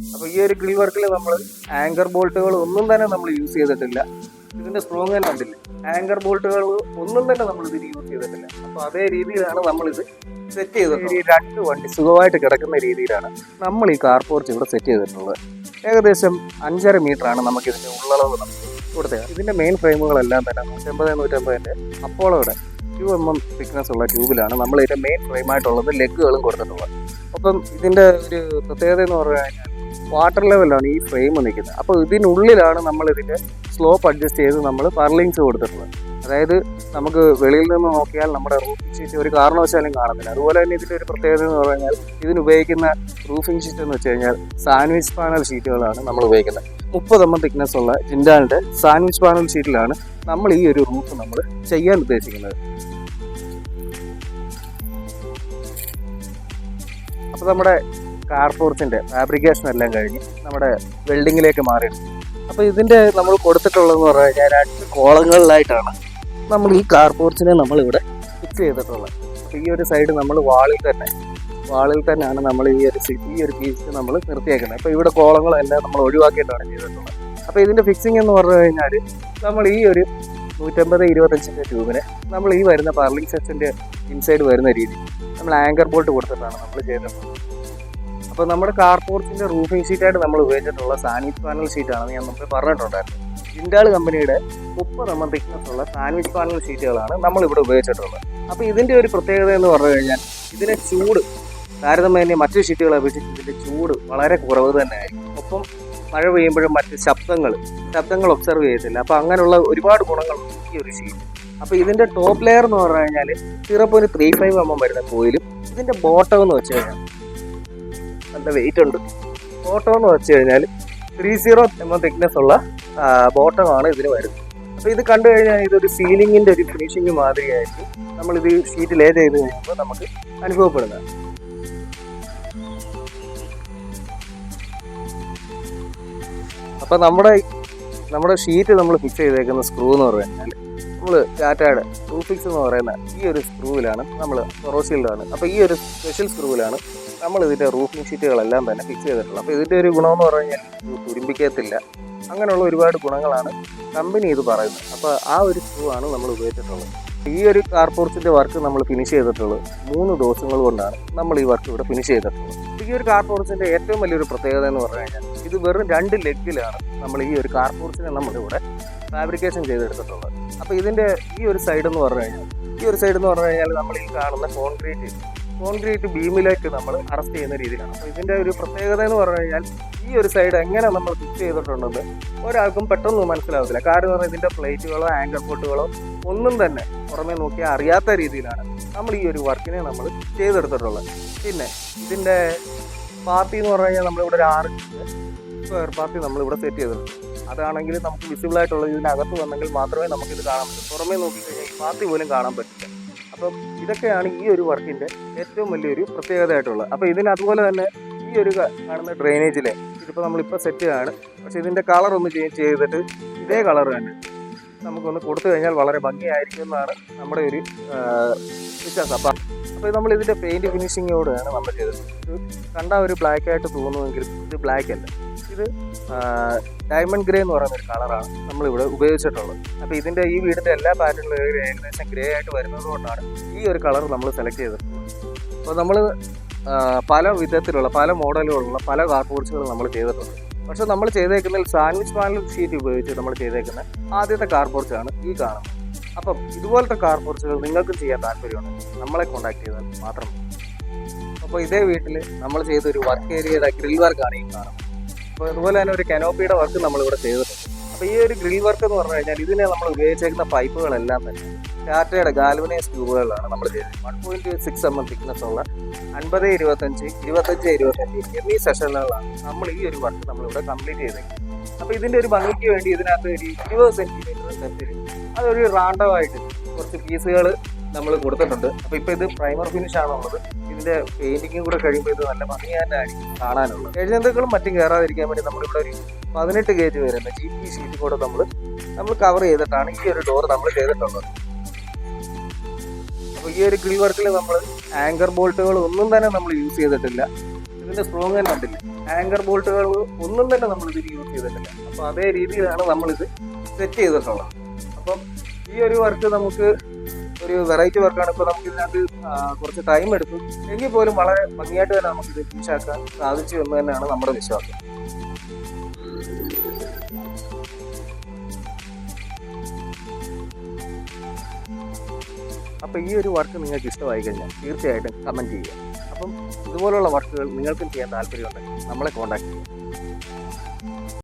അപ്പോൾ ഈ ഒരു ഗ്രിൽ വർക്കിൽ നമ്മൾ ആങ്കർ ബോൾട്ടുകൾ ഒന്നും തന്നെ നമ്മൾ യൂസ് ചെയ്തിട്ടില്ല. ഇതിന്റെ സ്ട്രോങ് തന്നെ കണ്ടില്ല, ആങ്കർ ബോൾട്ടുകൾ ഒന്നും തന്നെ നമ്മൾ ഇതിന് യൂസ് ചെയ്തിട്ടില്ല. അപ്പോൾ അതേ രീതിയിലാണ് നമ്മളിത് സെറ്റ് ചെയ്തിട്ടുള്ളത്. ഈ രണ്ട് വണ്ടി സുഖമായിട്ട് കിടക്കുന്ന രീതിയിലാണ് നമ്മൾ ഈ കാർ പോർച്ച് ഇവിടെ സെറ്റ് ചെയ്തിട്ടുള്ളത്. ഏകദേശം 5.5 മീറ്ററാണ് നമുക്ക് ഇതിന്റെ ഉള്ളളവ് നമുക്ക് കൊടുത്തത്. ഇതിന്റെ മെയിൻ ഫ്രെയിമുകളെല്ലാം തന്നെ 150-150 അപ്പോളോയുടെ 2mm തിക്നെസ് ഉള്ള ട്യൂബിലാണ് നമ്മൾ ഇതിന്റെ മെയിൻ ഫ്രെയിമായിട്ടുള്ളത് ലെഗുകളും കൊടുത്തിട്ടുള്ളത്. അപ്പം ഇതിന്റെ ഒരു പ്രത്യേകത എന്ന് പറഞ്ഞു കഴിഞ്ഞാൽ വാട്ടർ ലെവലാണ് ഈ ഫ്രെയിം നിൽക്കുന്നത്. അപ്പോൾ ഇതിനുള്ളിലാണ് നമ്മൾ ഇതിന്റെ സ്ലോപ്പ് അഡ്ജസ്റ്റ് ചെയ്ത് നമ്മൾ പർലിങ്സ് കൊടുത്തിട്ടുള്ളത്. അതായത് നമുക്ക് വെളിയിൽ നിന്ന് നോക്കിയാൽ നമ്മുടെ റൂഫിംഗ് ഷീറ്റ് ഒരു കാരണവശാലും കാണത്തില്ല. അതുപോലെ തന്നെ ഇതിൻ്റെ ഒരു പ്രത്യേകത എന്ന് പറഞ്ഞു കഴിഞ്ഞാൽ ഇതിനുപയോഗിക്കുന്ന റൂഫിംഗ് ഷീറ്റ് എന്ന് വെച്ച് കഴിഞ്ഞാൽ സാൻഡ്വിച്ച് പാനൽ ഷീറ്റുകളാണ് നമ്മൾ ഉപയോഗിക്കുന്നത്. 30mm തിക്നെസ് ഉള്ള ജിൻഡാലിൻ്റെ സാൻഡ്വിച്ച് പാനൽ ഷീറ്റിലാണ് നമ്മൾ ഈ ഒരു റൂഫ് നമ്മൾ ചെയ്യാൻ ഉദ്ദേശിക്കുന്നത്. അപ്പോൾ നമ്മുടെ കാർ പോർച്ചിൻ്റെ ഫാബ്രിക്കേഷൻ എല്ലാം കഴിഞ്ഞ് നമ്മുടെ വെൽഡിങ്ങിലേക്ക് മാറിയിട്ടുണ്ട്. അപ്പോൾ ഇതിൻ്റെ നമ്മൾ കൊടുത്തിട്ടുള്ളതെന്ന് പറഞ്ഞു കഴിഞ്ഞാൽ 2 കോളങ്ങളിലായിട്ടാണ് നമ്മൾ ഈ കാർ പോർച്ചിനെ നമ്മളിവിടെ ഫിക്സ് ചെയ്തിട്ടുള്ളത്. അപ്പോൾ ഈ ഒരു സൈഡ് നമ്മൾ വാളിൽ തന്നെയാണ് നമ്മൾ ഈ ഒരു പീസ് നമ്മൾ നിർത്തിയേക്കുന്നത്. അപ്പോൾ ഇവിടെ കോളങ്ങളെല്ലാം നമ്മൾ ഒഴിവാക്കിയിട്ടാണ് ചെയ്തിട്ടുള്ളത്. അപ്പോൾ ഇതിൻ്റെ ഫിക്സിംഗ് എന്ന് പറഞ്ഞു കഴിഞ്ഞാൽ നമ്മൾ ഈ ഒരു 150-25 ട്യൂബിനെ നമ്മൾ ഈ വരുന്ന പർലിംഗ് സെക്ഷൻ്റെ ഇൻസൈഡ് വരുന്ന രീതി നമ്മൾ ആങ്കർ ബോൾട്ട് കൊടുത്തിട്ടാണ് നമ്മൾ ചെയ്തിട്ടുള്ളത്. അപ്പോൾ നമ്മുടെ കാർ പോർച്ചിൻ്റെ റൂഫിംഗ് ഷീറ്റായിട്ട് നമ്മൾ ഉപയോഗിച്ചിട്ടുള്ള സാൻഡ്വിച്ച് പാനൽ ഷീറ്റാണെന്ന് ഞാൻ നമുക്ക് പറഞ്ഞിട്ടുണ്ടായിരുന്നു. ജിൻഡാൽ കമ്പനിയുടെ 30mm തിക്നെസ് ഉള്ള സാൻഡ്വിച്ച് പാനൽ ഷീറ്റുകളാണ് നമ്മളിവിടെ ഉപയോഗിച്ചിട്ടുള്ളത്. അപ്പോൾ ഇതിൻ്റെ ഒരു പ്രത്യേകത എന്ന് പറഞ്ഞു കഴിഞ്ഞാൽ ഇതിൻ്റെ ചൂട് താരതമ്യേന മറ്റു ഷീറ്റുകളെ അപേക്ഷിച്ച് ഇതിൻ്റെ ചൂട് വളരെ കുറവ് തന്നെയായിരിക്കും. ഒപ്പം മഴ പെയ്യുമ്പോഴും മറ്റ് ശബ്ദങ്ങൾ ഒബ്സർവ് ചെയ്യത്തില്ല. അപ്പോൾ അങ്ങനെയുള്ള ഒരുപാട് ഗുണങ്ങളുണ്ട് ഈ ഒരു ഷീറ്റ്. അപ്പോൾ ഇതിൻ്റെ ടോപ്പ് ലെയർ എന്ന് പറഞ്ഞു കഴിഞ്ഞാൽ 0.35mm വരുന്ന കോയിലും ഇതിൻ്റെ ബോട്ടം എന്ന് വെച്ച് കഴിഞ്ഞാൽ നല്ല വെയിറ്റ് ഉണ്ട്. ബോട്ടം എന്ന് വെച്ച് കഴിഞ്ഞാൽ 30mm തിക്നെസ് ഉള്ള ബോട്ടമാണ് ഇതിന് വരുന്നത്. അപ്പോൾ ഇത് കണ്ടു കഴിഞ്ഞാൽ ഇതൊരു സീലിങ്ങിൻ്റെ ഒരു ഫിനിഷിങ് മാതിരിയായിരിക്കും നമ്മളിത് ഷീറ്റ് ലേ ചെയ്ത് കഴിയുമ്പോൾ നമുക്ക് അനുഭവപ്പെടുന്നത്. അപ്പോൾ നമ്മുടെ ഷീറ്റ് നമ്മൾ ഫിക്സ് ചെയ്തേക്കുന്ന സ്ക്രൂ എന്ന് പറഞ്ഞു കഴിഞ്ഞാൽ നമ്മൾ ടാറ്റയുടെ ടൂഫിക്സ് എന്ന് പറയുന്ന ഈ ഒരു സ്ക്രൂവിലാണ് നമ്മൾ ഫൊറോസിലാണ്. അപ്പോൾ ഈ ഒരു സ്പെഷ്യൽ സ്ക്രൂവിലാണ് നമ്മൾ ഇതിൻ്റെ റൂഫിംഗ് ഷീറ്റുകളെല്ലാം തന്നെ ഫിക്സ് ചെയ്തിട്ടുള്ളത്. അപ്പോൾ ഇതിൻ്റെ ഒരു ഗുണമെന്ന് പറഞ്ഞു കഴിഞ്ഞാൽ തുരുമ്പിക്കത്തില്ല, അങ്ങനെയുള്ള ഒരുപാട് ഗുണങ്ങളാണ് കമ്പനി ഇത് പറയുന്നത്. അപ്പോൾ ആ ഒരു സ്ക്രൂ ആണ് നമ്മൾ ഉപയോഗിച്ചിട്ടുള്ളത്. ഈ ഒരു കാർ പോർച്ചിൻ്റെ വർക്ക് നമ്മൾ ഫിനിഷ് ചെയ്തിട്ടുള്ളത് 3 ദിവസങ്ങൾ കൊണ്ടാണ് നമ്മൾ ഈ വർക്ക് ഇവിടെ ഫിനിഷ് ചെയ്തിട്ടുള്ളത്. ഈ ഒരു കാർ പോർച്ചിൻ്റെ ഏറ്റവും വലിയൊരു പ്രത്യേകത എന്ന് പറഞ്ഞു കഴിഞ്ഞാൽ ഇത് വെറും 2 ലെഗിലാണ് നമ്മൾ ഈ ഒരു കാർ പോർച്ചിനെ നമ്മളിവിടെ ഫാബ്രിക്കേഷൻ ചെയ്തെടുത്തിട്ടുള്ളത്. അപ്പോൾ ഇതിൻ്റെ ഈ ഒരു സൈഡ് എന്ന് പറഞ്ഞു കഴിഞ്ഞാൽ നമ്മൾ ഈ കാണുന്ന കോൺക്രീറ്റ് ബീമിലേക്ക് നമ്മൾ അറസ്റ്റ് ചെയ്യുന്ന രീതിയിലാണ്. അപ്പോൾ ഇതിൻ്റെ ഒരു പ്രത്യേകത എന്ന് പറഞ്ഞു കഴിഞ്ഞാൽ ഈ ഒരു സൈഡ് എങ്ങനെ നമ്മൾ ഫിക്സ് ചെയ്തിട്ടുണ്ടെന്ന് ഒരാൾക്കും പെട്ടെന്ന് മനസ്സിലാവത്തില്ല. കാരണം എന്ന് പറഞ്ഞാൽ ഇതിൻ്റെ പ്ലേറ്റുകളോ ആങ്കർ ബോൾട്ടുകളോ ഒന്നും തന്നെ പുറമേ നോക്കിയാൽ അറിയാത്ത രീതിയിലാണ് നമ്മൾ ഈ ഒരു വർക്കിനെ നമ്മൾ ചെയ്തെടുത്തിട്ടുള്ളത്. പിന്നെ ഇതിൻ്റെ പാത്തി എന്ന് പറഞ്ഞു കഴിഞ്ഞാൽ നമ്മളിവിടെ ഒരു 6 സ്ക്വയർ പാത്തി നമ്മളിവിടെ സെറ്റ് ചെയ്തിട്ടുണ്ട്. അതാണെങ്കിൽ നമുക്ക് വിസിബിൾ ആയിട്ടുള്ളത് ഇതിനകത്ത് വന്നെങ്കിൽ മാത്രമേ നമുക്കിത് കാണാൻ പറ്റൂ. പുറമേ നോക്കിക്കഴിഞ്ഞാൽ ഈ പാത്തി പോലും കാണാൻ പറ്റില്ല. അപ്പം ഇതൊക്കെയാണ് ഈ ഒരു വർക്കിൻ്റെ ഏറ്റവും വലിയൊരു പ്രത്യേകതയായിട്ടുള്ളത്. അപ്പോൾ ഇതിന് അതുപോലെ തന്നെ ഈ ഒരു കാണുന്ന ഡ്രെയിനേജിലെ ഇതിപ്പോൾ നമ്മളിപ്പോൾ സെറ്റ് ആണ്, പക്ഷേ ഇതിൻ്റെ കളർ ഒന്ന് ചേഞ്ച് ചെയ്തിട്ട് ഇതേ കളർ തന്നെ നമുക്കൊന്ന് കൊടുത്തു കഴിഞ്ഞാൽ വളരെ ഭംഗിയായിരിക്കും എന്നാണ് നമ്മുടെ ഒരു വിശ്വാസം. അപ്പോൾ നമ്മൾ ഇതിൻ്റെ പെയിൻറ്റ് ഫിനിഷിങ്ങോടെയാണ് നമ്മൾ ചെയ്തത്. ഇത് കണ്ടാൽ ഒരു ബ്ലാക്ക് ആയിട്ട് തോന്നുമെങ്കിലും ഇത് ബ്ലാക്ക് അല്ല, ഇത് ഡയമണ്ട് ഗ്രേ എന്ന് പറയുന്ന ഒരു കളറാണ് നമ്മളിവിടെ ഉപയോഗിച്ചിട്ടുള്ളത്. അപ്പോൾ ഇതിൻ്റെ ഈ വീടിൻ്റെ എല്ലാ പാറ്റേണിലും ഏകദേശം ഗ്രേ ആയിട്ട് വരുന്നത് കൊണ്ടാണ് ഈ ഒരു കളർ നമ്മൾ സെലക്ട് ചെയ്തിട്ടുള്ളത്. അപ്പോൾ നമ്മൾ പല വിധത്തിലുള്ള പല മോഡലുകളുള്ള പല കാർ പോർച്ചുകൾ നമ്മൾ ചെയ്തിട്ടുണ്ട്. പക്ഷേ നമ്മൾ ചെയ്തേക്കുന്നതിൽ സാൻഡ്വിച്ച് പാനൽ ഷീറ്റ് ഉപയോഗിച്ച് നമ്മൾ ചെയ്തേക്കുന്ന ആദ്യത്തെ കാർ പോർച്ചാണ് ഈ കാണുന്നത്. അപ്പം ഇതുപോലത്തെ കാർ പോർച്ചുകൾ നിങ്ങൾക്കും ചെയ്യാൻ താല്പര്യമുണ്ട്, നമ്മളെ കോൺടാക്ട് ചെയ്താൽ മാത്രം. അപ്പോൾ ഇതേ വീട്ടിൽ നമ്മൾ ചെയ്തൊരു വർക്ക് ഏരിയയുടെ ഗ്രിൽ വർക്കാണ് ഈ കാണുന്നത്. അപ്പോൾ അതുപോലെ തന്നെ ഒരു കനോപ്പിയുടെ വർക്ക് നമ്മളിവിടെ ചെയ്തിട്ടുണ്ട്. അപ്പോൾ ഈ ഒരു ഗ്രിൽ വർക്ക് എന്ന് പറഞ്ഞു കഴിഞ്ഞാൽ ഇതിനെ നമ്മൾ ഉപയോഗിച്ചേക്കുന്ന പൈപ്പുകളെല്ലാം തന്നെ ടാറ്റയുടെ ഗാൽവനൈസ് ട്യൂബുകളിലാണ് നമ്മൾ ചെയ്തത്. 1.6mm തിക്നെസ് ഉള്ള 50-25, 25-25 എന്നീ സെഷനുകളാണ് നമ്മൾ ഈ ഒരു വർക്ക് നമ്മളിവിടെ കംപ്ലീറ്റ് ചെയ്തേക്കുന്നത്. അപ്പോൾ ഇതിൻ്റെ ഒരു ഭംഗിക്ക് വേണ്ടി ഇതിനകത്ത് ഒരു 20 സെൻറ്റിമീറ്റർ സെറ്റിൽ അതൊരു റാൻഡമായിട്ട് കുറച്ച് പീസുകൾ നമ്മൾ കൊടുത്തിട്ടുണ്ട്. അപ്പോൾ ഇപ്പോൾ ഇത് പ്രൈമർ ഫിനിഷ് ആണുള്ളത്. ഇതിൻ്റെ പെയിൻറ്റിങ്ങും കൂടെ കഴിയുമ്പോൾ ഇത് നല്ല ഭംഗിയായിട്ടായിരിക്കും കാണാനുള്ളത്. എഴുന്നേന്തക്കളും മറ്റും കയറാതിരിക്കാൻ വേണ്ടി നമ്മളിവിടെ ഒരു 18 ഗേജ് വരുന്ന GP ഷീറ്റ് കൂടെ നമ്മൾ കവർ ചെയ്തിട്ടാണ് ഈ ഒരു ഡോർ നമ്മൾ ചെയ്തിട്ടുള്ളത്. അപ്പോൾ ഈ ഒരു ഗ്രിൽ വർക്കിൽ നമ്മൾ ആങ്കർ ബോൾട്ടുകൾ ഒന്നും തന്നെ നമ്മൾ യൂസ് ചെയ്തിട്ടില്ല. ഇതിന്റെ സ്ട്രോങ് തന്നെ കണ്ടില്ല, ആങ്കർ ബോൾട്ടുകൾ ഒന്നും തന്നെ നമ്മൾ ഇതിൽ യൂസ് ചെയ്തിട്ടില്ല. അപ്പോൾ അതേ രീതിയിലാണ് നമ്മളിത് സെറ്റ് ചെയ്തിട്ടുള്ളത്. അപ്പം ഈ ഒരു വർക്ക് നമുക്ക് ഒരു വെറൈറ്റി വർക്കാണ്. ഇപ്പോൾ നമുക്ക് ഇതിനകത്ത് കുറച്ച് ടൈം എടുത്തു എങ്കിൽ പോലും വളരെ ഭംഗിയായിട്ട് തന്നെ നമുക്കിത് ഫിനിഷാക്കാൻ സാധിച്ചു എന്ന് തന്നെയാണ് നമ്മുടെ വിശ്വാസം. അപ്പോൾ ഈ ഒരു വർക്ക് നിങ്ങൾക്ക് ഇഷ്ടമായി കഴിഞ്ഞാൽ തീർച്ചയായിട്ടും കമൻറ്റ് ചെയ്യുക. അപ്പം ഇതുപോലുള്ള വർക്കുകൾ നിങ്ങൾക്കും ചെയ്യാൻ താല്പര്യമുണ്ടെങ്കിൽ നമ്മളെ കോൺടാക്ട് ചെയ്യുക.